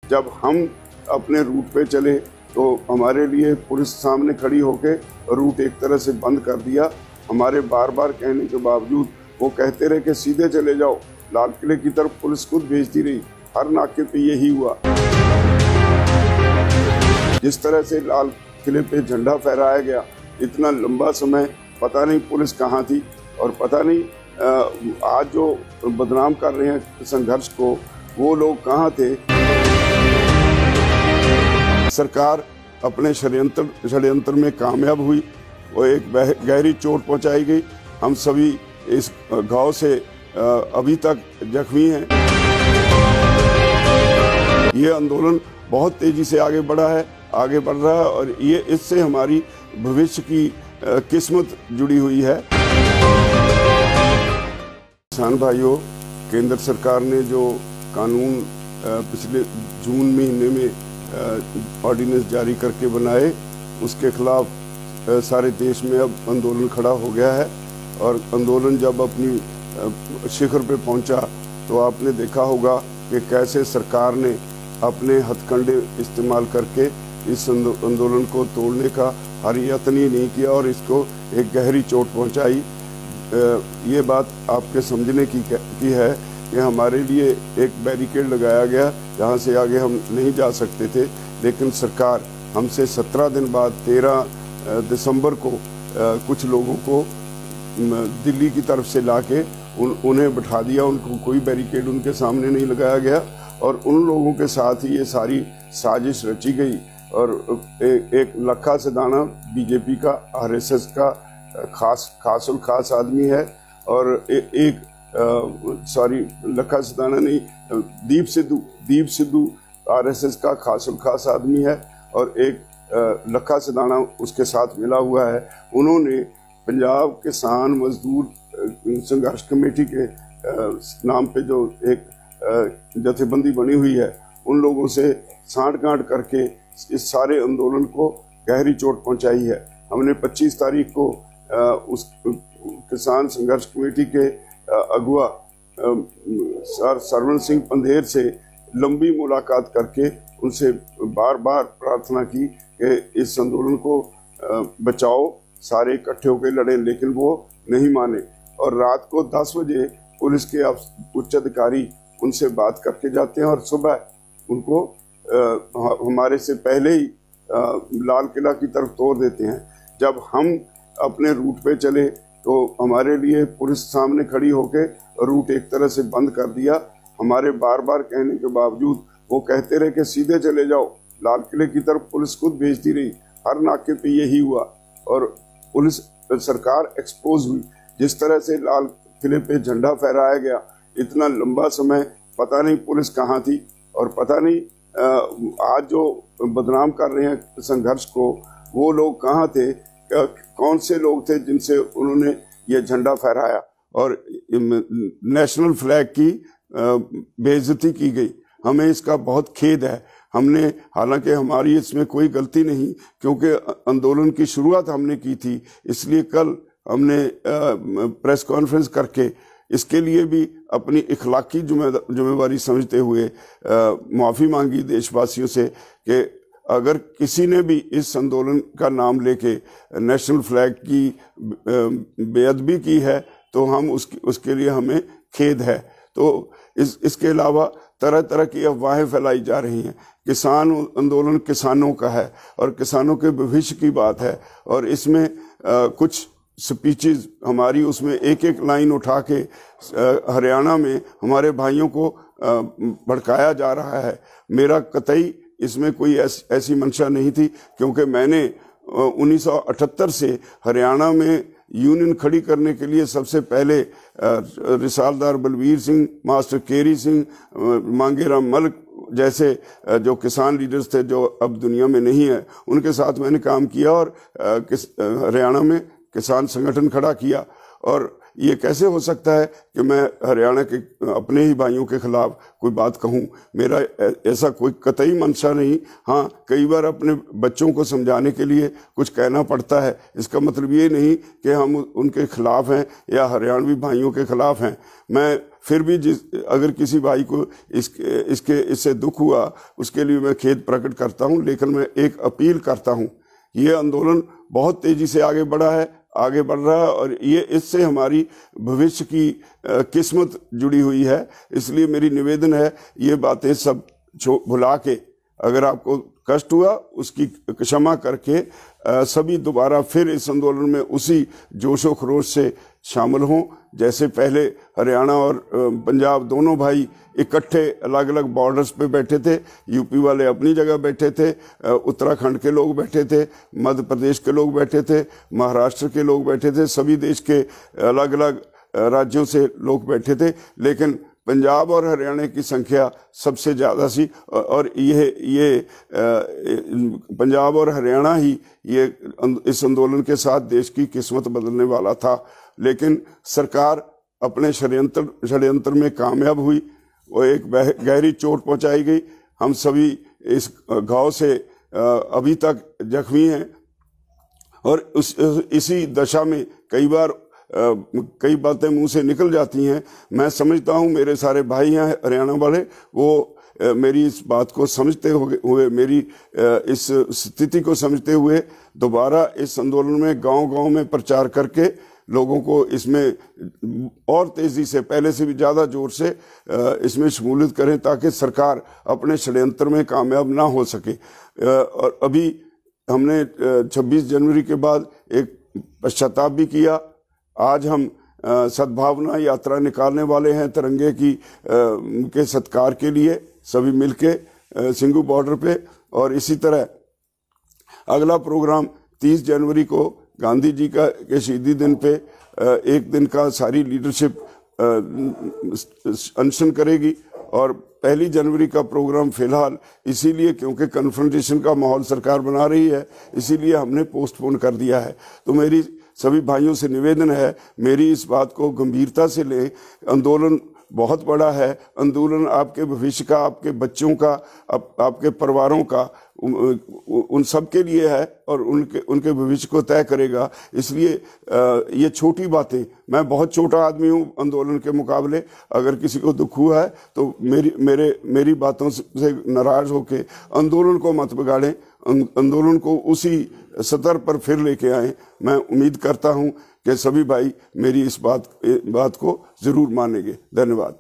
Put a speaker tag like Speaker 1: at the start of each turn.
Speaker 1: जब हम अपने रूट पे चले तो हमारे लिए पुलिस सामने खड़ी होके रूट एक तरह से बंद कर दिया। हमारे बार बार कहने के बावजूद वो कहते रहे कि सीधे चले जाओ। लाल किले की तरफ पुलिस खुद भेजती रही। हर नाके पे यही हुआ। जिस तरह से लाल किले पे झंडा फहराया गया, इतना लंबा समय पता नहीं पुलिस कहाँ थी, और पता नहीं आज जो बदनाम कर रहे हैं संघर्ष को, वो लोग कहाँ थे। सरकार अपने षड्यंत्र में कामयाब हुई। वो एक गहरी चोट पहुंचाई गई। हम सभी इस घाव से अभी तक जख्मी हैं। ये आंदोलन बहुत तेजी से आगे बढ़ रहा है और ये इससे हमारी भविष्य की किस्मत जुड़ी हुई है। किसान भाइयों, केंद्र सरकार ने जो कानून पिछले जून महीने में ऑर्डिनेंस जारी करके बनाए, उसके खिलाफ सारे देश में अब आंदोलन खड़ा हो गया है। और आंदोलन जब अपनी शिखर पे पहुंचा तो आपने देखा होगा कि कैसे सरकार ने अपने हथकंडे इस्तेमाल करके इस आंदोलन को तोड़ने का हर यत्न ही नहीं किया और इसको एक गहरी चोट पहुंचाई। ये बात आपके समझने की है कि हमारे लिए एक बैरिकेड लगाया गया जहाँ से आगे हम नहीं जा सकते थे, लेकिन सरकार हमसे 17 दिन बाद 13 दिसंबर को कुछ लोगों को दिल्ली की तरफ से लाके उन्हें बिठा दिया। उनको कोई बैरिकेड उनके सामने नहीं लगाया गया और उन लोगों के साथ ही ये सारी साजिश रची गई। और एक लखा सिधाना बीजेपी का, आरएसएस का खास आदमी है, और लखा सिधाना नहीं, दीप सिद्धू आरएसएस का खास आदमी है, और एक लखा सिधाना उसके साथ मिला हुआ है। उन्होंने पंजाब किसान मजदूर संघर्ष कमेटी के नाम पे जो एक जथेबंदी बनी हुई है, उन लोगों से सांठ-गांठ करके इस सारे आंदोलन को गहरी चोट पहुंचाई है। हमने 25 तारीख को उस किसान संघर्ष कमेटी के अगुआ सरवण सिंह पंधेर से लंबी मुलाकात करके उनसे बार बार प्रार्थना की कि इस आंदोलन को बचाओ, सारे इकट्ठे होकर लड़े, लेकिन वो नहीं माने। और रात को 10 बजे पुलिस के उच्च अधिकारी उनसे बात करके जाते हैं और सुबह उनको हमारे से पहले ही लाल किला की तरफ तोड़ देते हैं। जब हम अपने रूट पे चले तो हमारे लिए पुलिस सामने खड़ी होके रूट एक तरह से बंद कर दिया। हमारे बार बार कहने के बावजूद वो कहते रहे कि सीधे चले जाओ। लाल किले की तरफ पुलिस खुद भेजती रही। हर नाके पे यही हुआ और पुलिस सरकार एक्सपोज हुई। जिस तरह से लाल किले पे झंडा फहराया गया, इतना लंबा समय पता नहीं पुलिस कहाँ थी, और पता नहीं आज जो बदनाम कर रहे हैं संघर्ष को, वो लोग कहाँ थे, कौन से लोग थे जिनसे उन्होंने ये झंडा फहराया और नेशनल फ्लैग की बेइज्जती की गई। हमें इसका बहुत खेद है। हमने, हालांकि हमारी इसमें कोई गलती नहीं, क्योंकि आंदोलन की शुरुआत हमने की थी, इसलिए कल हमने प्रेस कॉन्फ्रेंस करके इसके लिए भी अपनी इखलाकी जिम्मेवारी समझते हुए माफ़ी मांगी देशवासियों से कि अगर किसी ने भी इस आंदोलन का नाम लेके नेशनल फ्लैग की बेअदबी की है तो हम उसके लिए हमें खेद है। तो इसके अलावा तरह तरह की अफवाहें फैलाई जा रही हैं। किसान आंदोलन किसानों का है और किसानों के भविष्य की बात है, और इसमें कुछ स्पीचेस हमारी, उसमें एक एक लाइन उठा के हरियाणा में हमारे भाइयों को भड़काया जा रहा है। मेरा कतई इसमें कोई ऐसी मंशा नहीं थी, क्योंकि मैंने 1978 से हरियाणा में यूनियन खड़ी करने के लिए सबसे पहले रिसालदार बलवीर सिंह, मास्टर केरी सिंह, मांगेराम मलिक जैसे जो किसान लीडर्स थे जो अब दुनिया में नहीं है, उनके साथ मैंने काम किया और हरियाणा में किसान संगठन खड़ा किया। और ये कैसे हो सकता है कि मैं हरियाणा के अपने ही भाइयों के खिलाफ कोई बात कहूं? मेरा ऐसा कोई कतई मंशा नहीं। हाँ, कई बार अपने बच्चों को समझाने के लिए कुछ कहना पड़ता है। इसका मतलब ये नहीं कि हम उनके खिलाफ हैं या हरियाणवी भाइयों के खिलाफ हैं। मैं फिर भी अगर किसी भाई को इससे दुख हुआ, उसके लिए मैं खेद प्रकट करता हूं, लेकिन मैं एक अपील करता हूं। ये आंदोलन बहुत तेजी से आगे बढ़ा है, आगे बढ़ रहा है, और ये इससे हमारी भविष्य की किस्मत जुड़ी हुई है। इसलिए मेरी निवेदन है, ये बातें सब भुला के, अगर आपको कष्ट हुआ उसकी क्षमा करके सभी दोबारा फिर इस आंदोलन में उसी जोशो खरोश से शामिल हों जैसे पहले हरियाणा और पंजाब दोनों भाई इकट्ठे अलग अलग बॉर्डर्स पे बैठे थे। यूपी वाले अपनी जगह बैठे थे, उत्तराखंड के लोग बैठे थे, मध्य प्रदेश के लोग बैठे थे, महाराष्ट्र के लोग बैठे थे, सभी देश के अलग अलग राज्यों से लोग बैठे थे, लेकिन पंजाब और हरियाणा की संख्या सबसे ज़्यादा सी, और ये पंजाब और हरियाणा ही ये इस आंदोलन के साथ देश की किस्मत बदलने वाला था। लेकिन सरकार अपने षड्यंत्र में कामयाब हुई, वो एक गहरी चोट पहुंचाई गई। हम सभी इस घाव से अभी तक जख्मी हैं, और इसी दशा में कई बार कई बातें मुंह से निकल जाती हैं। मैं समझता हूं मेरे सारे भाई हैं हरियाणा वाले, वो मेरी इस बात को समझते हुए मेरी इस स्थिति को समझते हुए दोबारा इस आंदोलन में गांव-गांव में प्रचार करके लोगों को इसमें और तेजी से, पहले से भी ज़्यादा जोर से इसमें शमूलियत करें, ताकि सरकार अपने षड्यंत्र में कामयाब ना हो सके। और अभी हमने 26 जनवरी के बाद एक पश्चाताप भी किया। आज हम सद्भावना यात्रा निकालने वाले हैं तिरंगे के सत्कार के लिए, सभी मिलके सिंघू बॉर्डर पे। और इसी तरह अगला प्रोग्राम 30 जनवरी को गांधी जी के शहीदी दिन पे एक दिन का सारी लीडरशिप अनशन करेगी। और 1 जनवरी का प्रोग्राम फिलहाल इसीलिए क्योंकि कन्फ्रंटेशन का माहौल सरकार बना रही है, इसीलिए हमने पोस्टपोन कर दिया है। तो मेरी सभी भाइयों से निवेदन है, मेरी इस बात को गंभीरता से लें। आंदोलन बहुत बड़ा है, आंदोलन आपके भविष्य का, आपके बच्चों का, आपके परिवारों का, उन सब के लिए है, और उनके भविष्य को तय करेगा। इसलिए ये छोटी बातें, मैं बहुत छोटा आदमी हूँ आंदोलन के मुकाबले। अगर किसी को दुख हुआ है तो मेरी बातों से नाराज होके आंदोलन को मत बिगाड़ें, आंदोलन को उसी सतर पर फिर लेके आए। मैं उम्मीद करता हूं कि सभी भाई मेरी इस बात को जरूर मानेंगे। धन्यवाद।